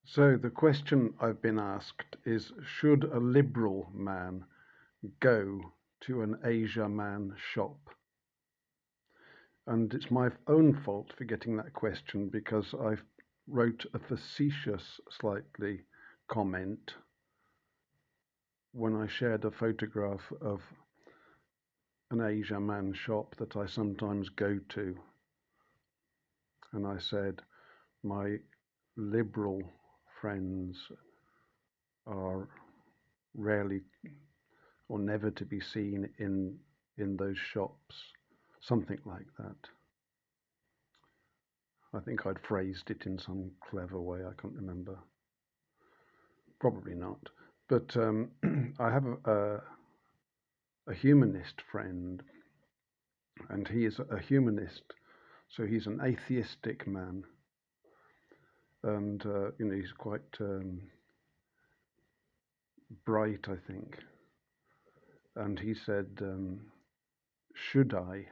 So the question I've been asked is, should a liberal man go to an Asia man shop? And it's my own fault for getting that question because I wrote a facetious, slightly, comment when I shared a photograph of an Asia man shop that I sometimes go to. And I said, my liberal friends are rarely or never to be seen in those shops, something like that. I think I'd phrased it in some clever way. I can't remember. Probably not. But I have a humanist friend, and he is a humanist, so he's an atheistic man, and he's quite bright, I think. And he said, "Should I?"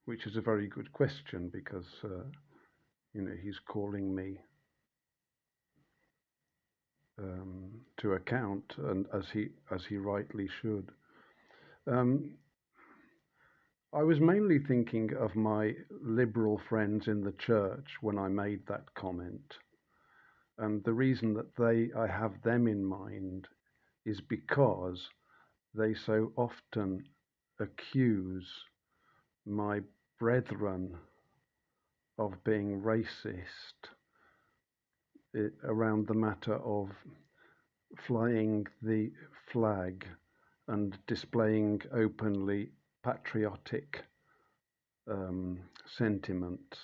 Which is a very good question because he's calling me to account, and as he rightly should. I was mainly thinking of my liberal friends in the church when I made that comment, and the reason that I have them in mind is because they so often accuse my brethren of being racist around the matter of flying the flag and displaying openly patriotic sentiments,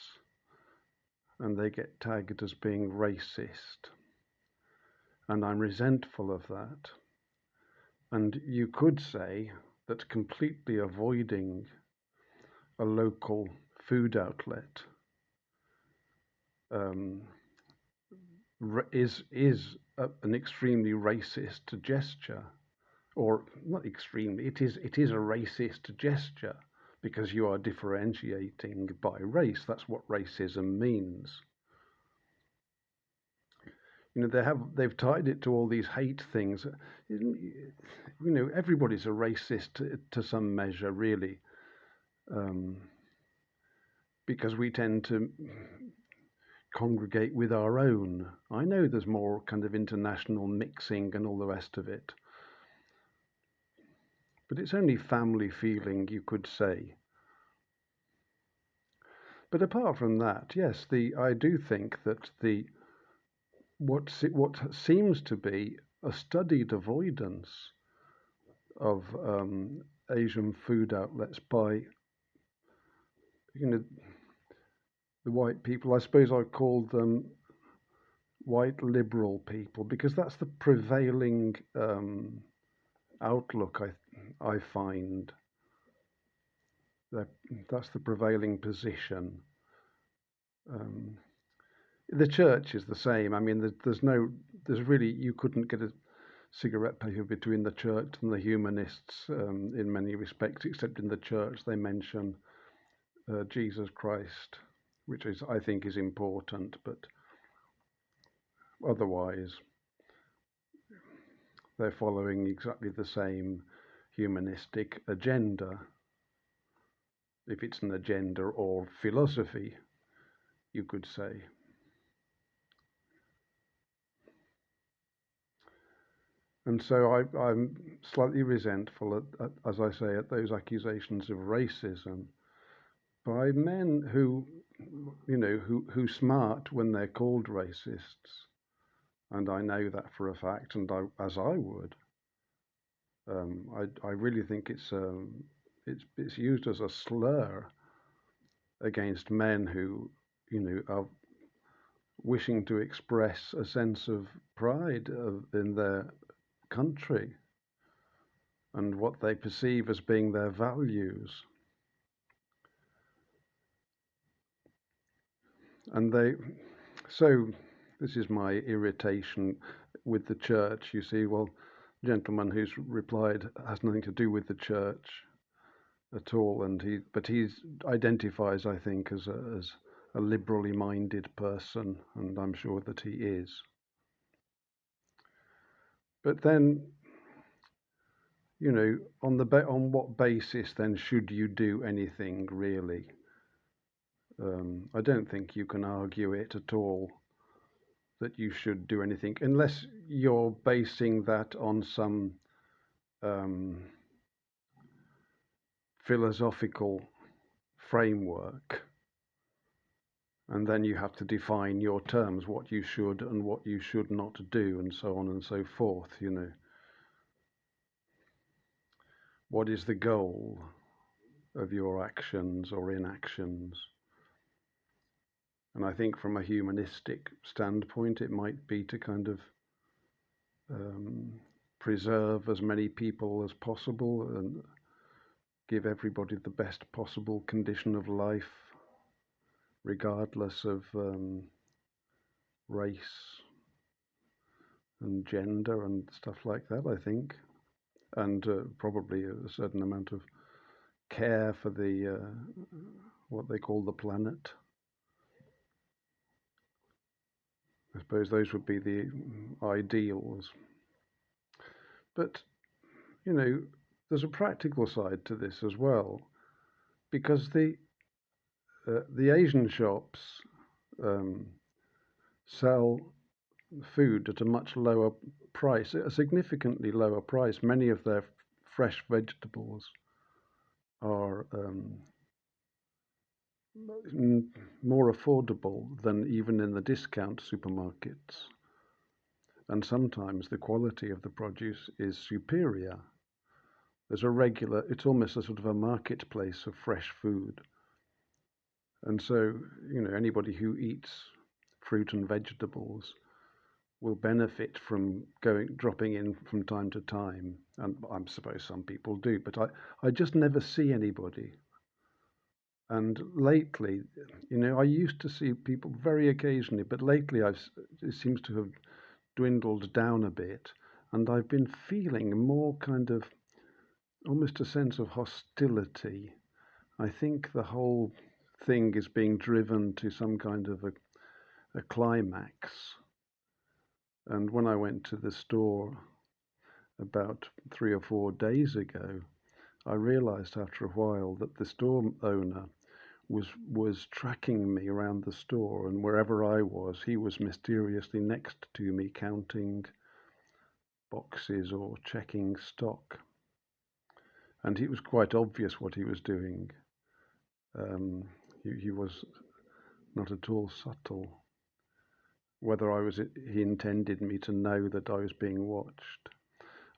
and they get tagged as being racist, and I'm resentful of that. And you could say that completely avoiding a local food outlet is an extremely racist gesture, or not extremely. It is a racist gesture because you are differentiating by race. That's what racism means. They've tied it to all these hate things. Everybody's a racist to some measure, really, because we tend to congregate with our own. I know there's more kind of international mixing and all the rest of it, but it's only family feeling, you could say. But apart from that, yes, I do think that what seems to be a studied avoidance of Asian food outlets by the white people. I suppose I call them white liberal people because that's the prevailing outlook. I find that's the prevailing position. The church is the same. I mean, there's really, you couldn't get a cigarette paper between the church and the humanists in many respects, except in the church they mention Jesus Christ, which I think is important, but otherwise they're following exactly the same humanistic agenda, if it's an agenda or philosophy, you could say. And so I'm slightly resentful, as I say, at those accusations of racism by men who smart when they're called racists, and I know that for a fact, and as I would. I really think it's used as a slur against men who are wishing to express a sense of pride in their country and what they perceive as being their values. And so this is my irritation with the church. You see, well, the gentleman who's replied has nothing to do with the church at all, and he identifies, I think, as a liberally minded person, and I'm sure that he is. But then, on what basis then should you do anything really? I don't think you can argue it at all that you should do anything unless you're basing that on some philosophical framework, and then you have to define your terms, what you should and what you should not do, and so on and so forth. What is the goal of your actions or inactions? And I think from a humanistic standpoint, it might be to kind of preserve as many people as possible and give everybody the best possible condition of life, regardless of race and gender and stuff like that, I think. And probably a certain amount of care for the what they call the planet. I suppose those would be the ideals. But, there's a practical side to this as well, because the Asian shops sell food at a much lower price, a significantly lower price. Many of their fresh vegetables are more affordable than even in the discount supermarkets. And sometimes the quality of the produce is superior. There's it's almost a sort of a marketplace of fresh food. And so, anybody who eats fruit and vegetables will benefit from dropping in from time to time. And I suppose some people do, but I just never see anybody. And lately, I used to see people very occasionally, but lately it seems to have dwindled down a bit. And I've been feeling more kind of almost a sense of hostility. I think the whole thing is being driven to some kind of a climax. And when I went to the store about 3 or 4 days ago, I realized after a while that the store owner was tracking me around the store, and wherever I was, he was mysteriously next to me counting boxes or checking stock. And it was quite obvious what he was doing. He was not at all subtle. Whether he intended me to know that I was being watched.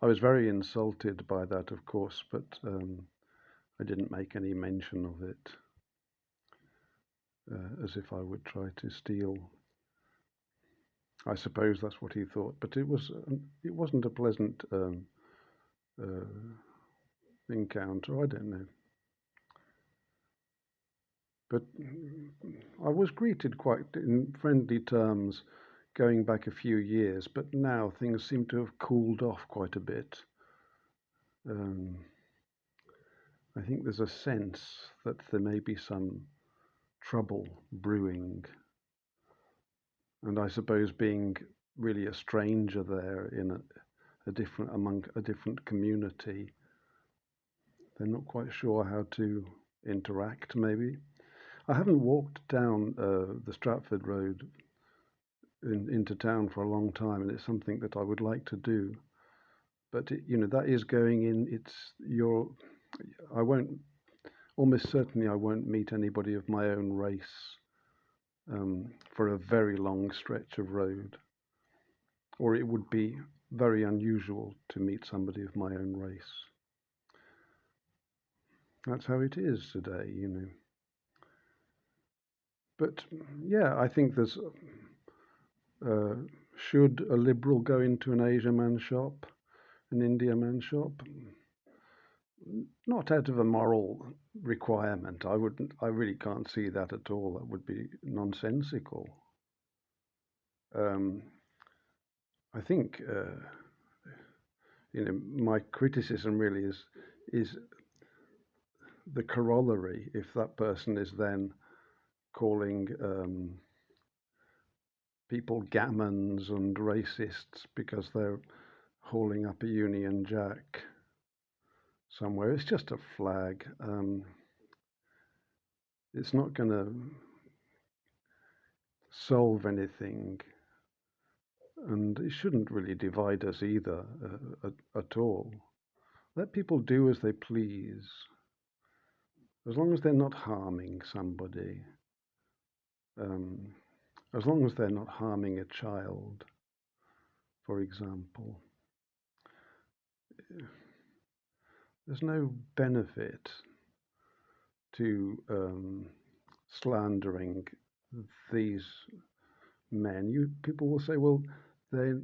I was very insulted by that, of course, but I didn't make any mention of it, as if I would try to steal. I suppose that's what he thought, but it wasn't a pleasant encounter. I don't know. But I was greeted quite in friendly terms going back a few years, but now things seem to have cooled off quite a bit. I think there's a sense that there may be some trouble brewing. And I suppose being really a stranger there in among a different community, they're not quite sure how to interact, maybe. I haven't walked down the Stratford Road into town for a long time, and it's something that I would like to do. But that is going in. Almost certainly I won't meet anybody of my own race for a very long stretch of road, or it would be very unusual to meet somebody of my own race. That's how it is today, But yeah, I think there's should a liberal go into an Asia man shop, an India man shop? Not out of a moral requirement. I really can't see that at all. That would be nonsensical. I think my criticism really is the corollary. If that person is then calling people gammons and racists because they're hauling up a Union Jack somewhere. It's just a flag. It's not going to solve anything, and it shouldn't really divide us either at all. Let people do as they please, as long as they're not harming somebody, as long as they're not harming a child, for example. There's no benefit to slandering these men. People will say, well, they're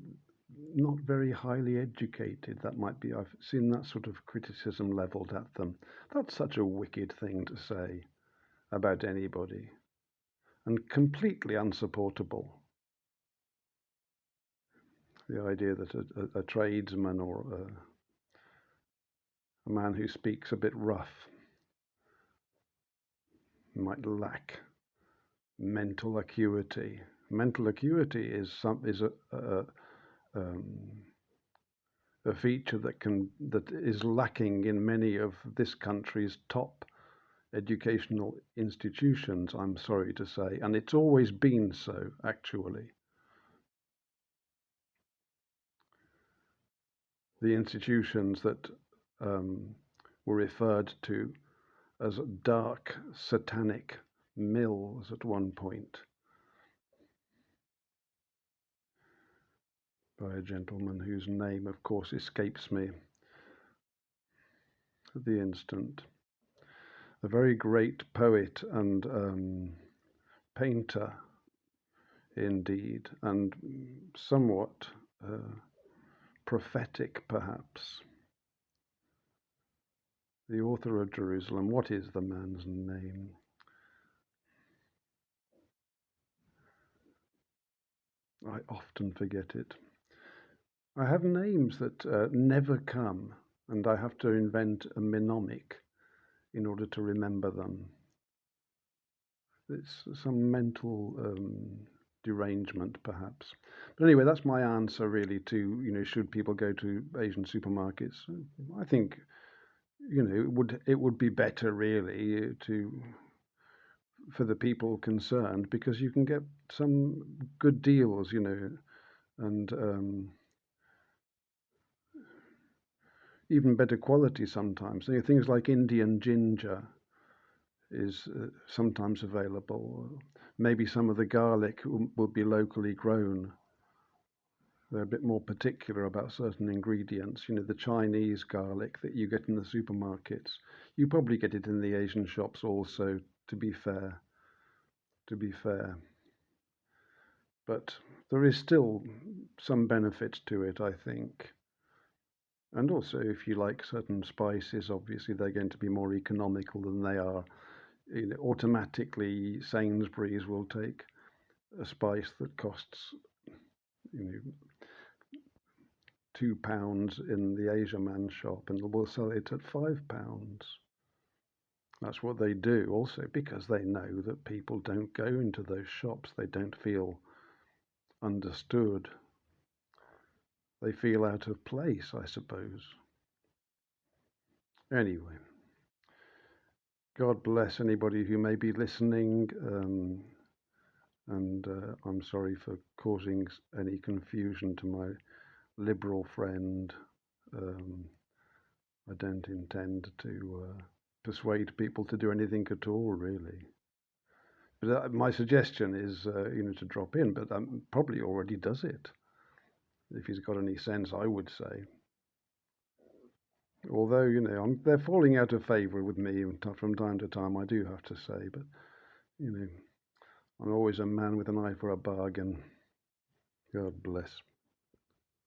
not very highly educated. That might be, I've seen that sort of criticism leveled at them. That's such a wicked thing to say about anybody, and completely unsupportable. The idea that a tradesman or a man who speaks a bit rough might lack mental acuity. Mental acuity is a feature that is lacking in many of this country's top educational institutions, I'm sorry to say, and it's always been so, actually. The institutions that were referred to as dark satanic mills at one point by a gentleman whose name, of course, escapes me at the instant. A very great poet and painter indeed, and somewhat prophetic perhaps. The author of Jerusalem, what is the man's name? I often forget it. I have names that never come, and I have to invent a mnemonic in order to remember them. It's some mental derangement, perhaps. But anyway, that's my answer really to, should people go to Asian supermarkets? I think, it would be better really for the people concerned, because you can get some good deals, and even better quality sometimes. Things like Indian ginger is sometimes available. Maybe some of the garlic will be locally grown. They're a bit more particular about certain ingredients. The Chinese garlic that you get in the supermarkets, you probably get it in the Asian shops also, to be fair. But there is still some benefit to it, I think. And also, if you like certain spices, obviously they're going to be more economical than they are. Automatically, Sainsbury's will take a spice that costs, £2 in the Asia Man shop, and will sell it at £5. That's what they do, also because they know that people don't go into those shops. They don't feel understood. They feel out of place, I suppose. Anyway, God bless anybody who may be listening, and I'm sorry for causing any confusion to my liberal friend. I don't intend to persuade people to do anything at all, really. But my suggestion is, to drop in, but probably already does it. If he's got any sense, I would say. Although, they're falling out of favour with me from time to time, I do have to say. But, I'm always a man with an eye for a bargain. God bless.